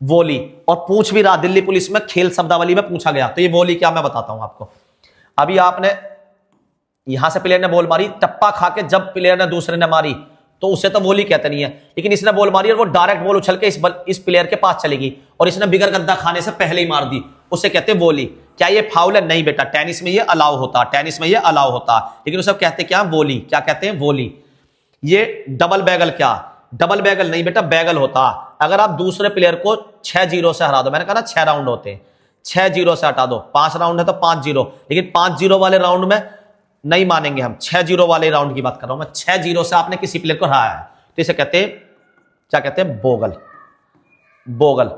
A: वोली, और पूछ भी रहा दिल्ली पुलिस में खेल शब्दावली में पूछा गया। तो ये वोली क्या मैं बताता हूं आपको। अभी आपने यहां से प्लेयर ने बॉल मारी, टप्पा खा के जब प्लेयर ने दूसरे ने मारी तो उसे तो वोली कहते नहीं है, लेकिन इसने बॉल मारी और वो डायरेक्ट बॉल उछल के इस प्लेयर के पास चलेगी और इसने बिगर गद्दा खाने से पहले ही मार दी, उसे कहते हैं वोली। क्या ये फाउल है? नहीं बेटा, टेनिस में ये अलाउ होता, टेनिस में ये अलाउ होता, लेकिन उसे कहते क्या? वोली। क्या कहते हैं? वोली। ये डबल बैगल, क्या डबल बैगल? नहीं बेटा, बैगल होता अगर आप दूसरे प्लेयर को 6-0 से हरा दो। मैंने कहा ना 6 राउंड होते हैं, 6-0 से हटा दो, 5 राउंड है तो 5-0, लेकिन 5-0 वाले राउंड में नहीं मानेंगे हम, 6-0 वाले राउंड की बात कर रहा हूं मैं। 6-0 से आपने किसी प्लेयर को हराया है तो इसे कहते हैं, क्या कहते हैं? Bogle, Bogle.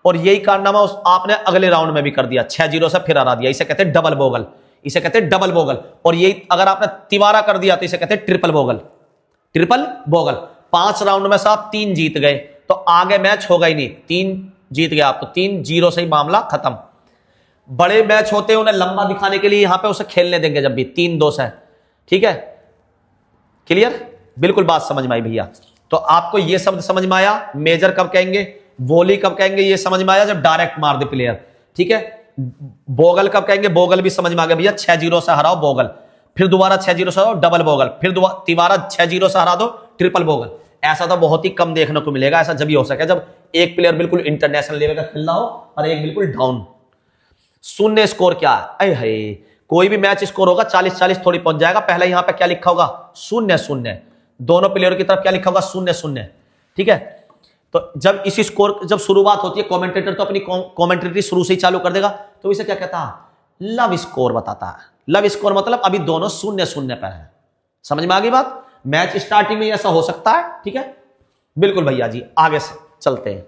A: और यही कारनामा आपने अगले राउंड में भी कर दिया, 6-0 से फिर हरा दिया, इसे कहते हैं डबल बोगल, इसे कहते हैं डबल बोगल। और यही अगर आपने तिवारा कर दिया तो इसे कहते हैं triple Bogle, triple Bogle. 5 round में से आप 3 जीत गए तो आगे मैच होगा ही नहीं, 3 जीत गए आप तो 3-0 से ही मामला खत्म। बड़े मैच होते हैं उन्हें लंबा दिखाने के लिए यहां पे उसे खेलने देंगे जब भी 3-2 से, ठीक है। क्लियर? बिल्कुल बात समझ में आई भैया। तो आपको ये शब्द समझ में आया, मेजर कब कहेंगे, वोली कब कहेंगे, ये समझ में आया जब डायरेक्ट मार दे प्लेयर, ठीक है। बोगल कब कहेंगे, बोगल भी समझ में आ गया भैया, 6-0 से हराओ बोगल, फिर दोबारा 6-0 से हराओ डबल बोगल, फिर तिवारा 6-0 से हरा दो ट्रिपल बोगल। ऐसा तो बहुत ही कम देखने को मिलेगा, ऐसा जब ही हो सके जब एक प्लेयर बिल्कुल इंटरनेशनल लेवल का खेल रहा हो और एक बिल्कुल डाउन। शून्य स्कोर क्या है? कोई भी मैच स्कोर होगा 40-40 थोड़ी पहुंच जाएगा। पहले यहां पे क्या लिखा होगा? 0-0। दोनों प्लेयर की तरफ क्या लिखा होगा? 0-0, ठीक है। तो जब इसी स्कोर जब शुरुआत होती है, कमेंटेटर तो अपनी कमेंट्री शुरू से ही चालू कर देगा, तो इसे क्या कहता है? लव स्कोर बताता है। लव स्कोर मतलब अभी दोनों 0-0 पर है। समझ में आ गई बात? मैच स्टार्टिंग में ऐसा हो सकता है, ठीक है। बिल्कुल भैया जी, आगे से चलते हैं।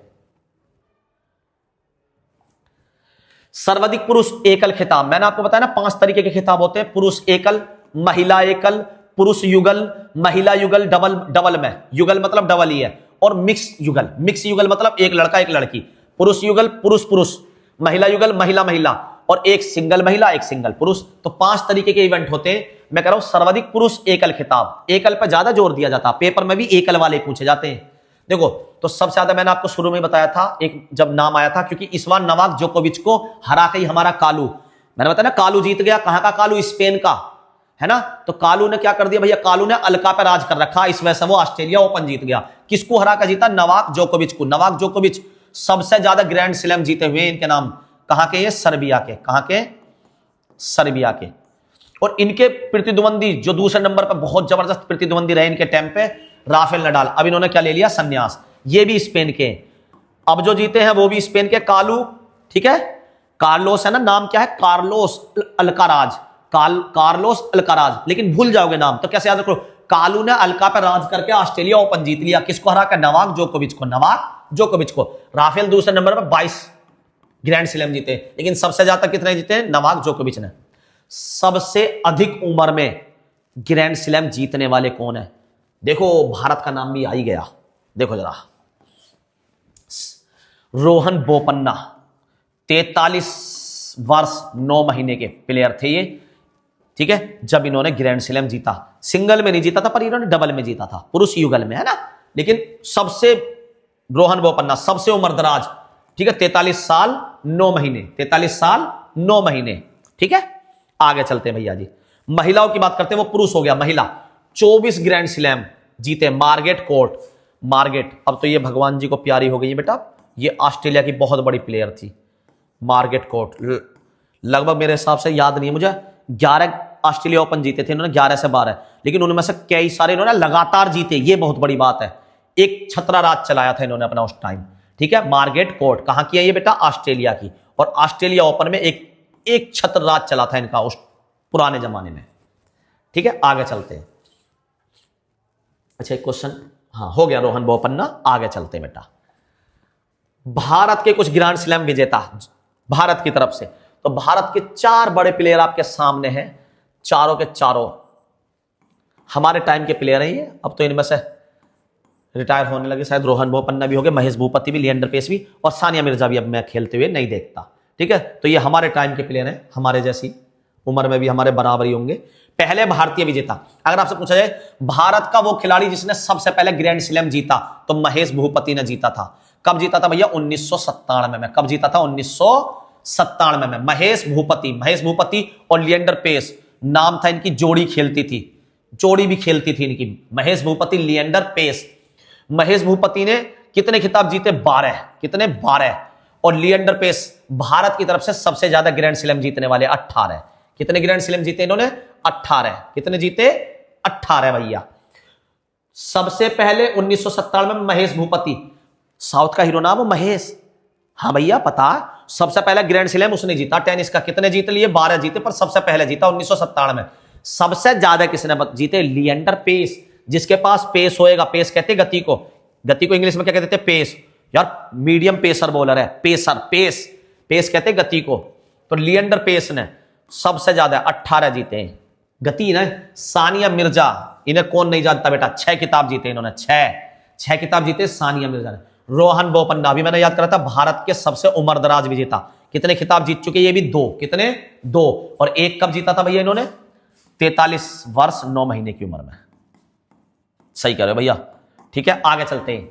A: सर्वाधिक पुरुष एकल खिताब, मैंने आपको बताया ना 5 तरीके के खिताब होते हैं, पुरुष एकल, महिला एकल, पुरुष युगल, महिला युगल, डबल, डबल में युगल मतलब डबल ही है, और मिक्स युगल, मिक्स युगल मतलब एक लड़का एक लड़की, पुरुष युगल पुरुष पुरुष, महिला युगल महिला महिला, और एक सिंगल महिला एक सिंगल पुरुष। तो 5 तरीके के इवेंट होते हैं। मैं कह रहा हूं सर्वाधिक पुरुष एकल खिताब, एकल पर ज्यादा जोर दिया जाता है, पेपर में भी एकल वाले पूछे जाते हैं। देखो तो सबसे ज्यादा मैंने आपको शुरू में बताया था, एक जब नाम आया था, क्योंकि इस बार नवाक जोकोविच को हरा के ही हमारा कालू, मैंने बताया ना कालू जीत गया। कहां का कालू? स्पेन का, है ना। तो कालू ने क्या कर दिया भैया? कालू ने अलका पे राज कर रखा, इस वजह से वो ऑस्ट्रेलिया ओपन जीत गया। किसको हरा कर जीता? नवाक जोकोविच को। नवाक जोकोविच सबसे ज्यादा ग्रैंड स्लैम जीते हुए, इनके नाम कहां के? ये सर्बिया के। कहां के? सर्बिया के। और इनके प्रतिद्वंदी जो दूसरे नंबर पर बहुत जबरदस्त प्रतिद्वंदी रहे इनके टाइम पे, राफेल नडाल। अब इन्होंने क्या ले लिया? संन्यास। ये भी स्पेन के। अब जो जीते हैं वो भी स्पेन के, कालू, ठीक है। कार्लोस है ना, नाम क्या है? Carlos Alcaraz, Carlos Alcaraz. लेकिन भूल जाओगे नाम, तो कैसे याद रखो? कालू ने अलका पर राज करके ऑस्ट्रेलिया ओपन जीत लिया। किसको हरा कर? नवाक जोकोविच को। नवाक जोकोविच को। राफेल दूसरे नंबर पर 22 ग्रैंड स्लैम जीते, लेकिन सबसे ज्यादा कितने जीते? नवाक जोकोविच ने। सबसे अधिक उम्र में ग्रैंड स्लैम जीतने वाले कौन है? देखो भारत का नाम भी आ ही गया। देखो जरा, रोहन बोपन्ना, 43 वर्ष 9 महीने के प्लेयर थे ये, ठीक है, जब इन्होंने ग्रैंड स्लैम जीता। सिंगल में नहीं जीता था, पर इन्होंने डबल में जीता था, पुरुष युगल में, है ना। लेकिन सबसे, रोहन बोपन्ना सबसे उम्रदराज, ठीक है, 43 साल 9 महीने, 43 साल 9 महीने, ठीक है। आगे चलते हैं भैया जी, महिलाओं की बात करते हैं। वो पुरुष हो गया, महिला 24 ग्रैंड स्लैम जीते। मार्गेट कोर्ट, मार्गेट, अब तो ये भगवान जी को प्यारी हो गई बेटा, ये ऑस्ट्रेलिया की बहुत बड़ी प्लेयर थी मार्गेट कोर्ट। लगभग मेरे हिसाब से याद नहीं है मुझे, 11 ऑस्ट्रेलिया ओपन जीते थे इन्होंने, 11 से 12, लेकिन उनमें से कई सारे इन्होंने लगातार जीते, ये बहुत बड़ी बात है। एक छतरा राज चलाया था इन्होंने अपना उस टाइम, ठीक है। मार्गेट कोर्ट कहां की है ये बेटा? ऑस्ट्रेलिया की। और ऑस्ट्रेलिया ओपन में एक छत्र राज चला था इनका उस पुराने जमाने में, ठीक है। आगे चलते हैं। अच्छा एक क्वेश्चन, हाँ हो गया रोहन बोपन्ना। आगे चलते हैं बेटा, भारत के कुछ ग्रैंड स्लैम विजेता भारत की तरफ से, तो भारत के 4 बड़े प्लेयर आपके सामने हैं, चारों के चारों हमारे टाइम के प्लेयर हैं ये। अब तो इनमें से रिटायर होने लगे, शायद रोहन बोपन्ना भी हो गए, महेश भूपति भी, लिएंडर पेस भी, और सानिया मिर्जा भी अब मैं खेलते हुए नहीं देखता। ठीक है, तो ये हमारे टाइम के प्लेयर हैं, हमारे जैसी उम्र में भी हमारे बराबर ही होंगे। पहले भारतीय विजेता, अगर आपसे पूछा जाए भारत का वो खिलाड़ी जिसने सबसे पहले ग्रैंड स्लैम जीता, तो महेश भूपति ने जीता था। कब जीता था भैया? 1997 में। कब जीता था? 1997 में। महेश भूपति और लिएंडर पेस नाम था इनकी, जोड़ी खेलती थी, जोड़ी भी खेलती थी इनकी, महेश भूपति लिएंडर पेस। महेश भूपति ने कितने खिताब जीते? 12। कितने? 12। और लिएंडर पेस भारत की तरफ से सबसे ज्यादा ग्रैंड स्लैम जीतने वाले, 18। कितने ग्रैंड स्लैम जीते इन्होंने? 18। कितने जीते? 18 भैया। सबसे पहले 1997 में महेश भूपति, साउथ का हीरो नाम वो महेश, हाँ भैया पता, सबसे पहले ग्रैंड स्लैम उसने जीता टेनिस का। कितने जीत लिए? 12 जीते, पर सबसे पहले जीता 1997 में। सबसे ज्यादा किसने जीते? लिएंडर पेस, जिसके पास पेस होएगा। पेस कहते गति को, गति को इंग्लिश में क्या कहते थे? पेस। यार मीडियम पेसर बॉलर है, पेसर, पेस, पेस कहते गति को। तो लिएंडर पेस ने सबसे ज्यादा 18 जीते हैं। गति ना, सानिया मिर्जा, इन्हें कौन नहीं जानता बेटा, 6 खिताब जीते इन्होंने, 6 खिताब जीते सानिया मिर्जा ने। रोहन बोपन्ना, अभी मैंने याद करा था, भारत के सबसे उम्रदराज विजेता, कितने खिताब जीत चुके? ये भी 2। कितने? 2। और एक कब जीता था भैया इन्होंने? 43 वर्ष 9 महीने की उम्र में। सही कह रहे हो भैया। ठीक है, आगे चलते हैं।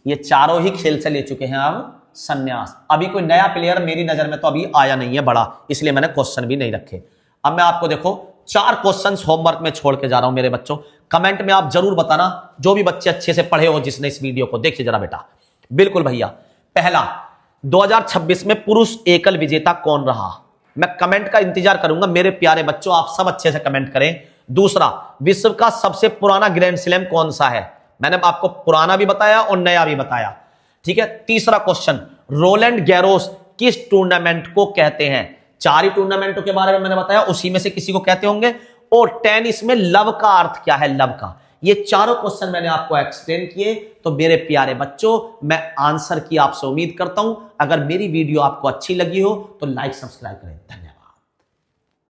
A: ये चारों ही खेल से ले चुके हैं अब संन्यास। अभी कोई नया प्लेयर मेरी नजर में तो अभी आया नहीं है बड़ा, इसलिए मैंने क्वेश्चन भी नहीं रखे। अब मैं आपको देखो 4 क्वेश्चंस होमवर्क में छोड़ के जा रहा हूं मेरे बच्चों। कमेंट में आप जरूर बताना, जो भी बच्चे अच्छे से पढ़े हो जिसने इस वीडियो को, देखिए जरा बेटा। बिल्कुल भैया। पहला, 2026 में पुरुष एकल विजेता कौन रहा? मैं कमेंट का इंतजार करूंगा मेरे प्यारे बच्चों, आप सब अच्छे से कमेंट करें। दूसरा, विश्व का सबसे पुराना ग्रैंड स्लैम कौन सा है? मैंने आपको पुराना भी बताया और नया भी बताया। ठीक है। तीसरा क्वेश्चन, रोलैंड गैरोस किस टूर्नामेंट को कहते हैं? 4 ही टूर्नामेंटों के बारे में मैंने बताया, उसी में से किसी को कहते होंगे। और टेनिस में लव का अर्थ क्या है? लव का। ये चारों क्वेश्चन मैंने आपको एक्सप्लेन किए। तो मेरे प्यारे बच्चों, मैं आंसर की आपसे उम्मीद करता हूं। अगर मेरी वीडियो आपको अच्छी लगी हो तो लाइक सब्सक्राइब करें।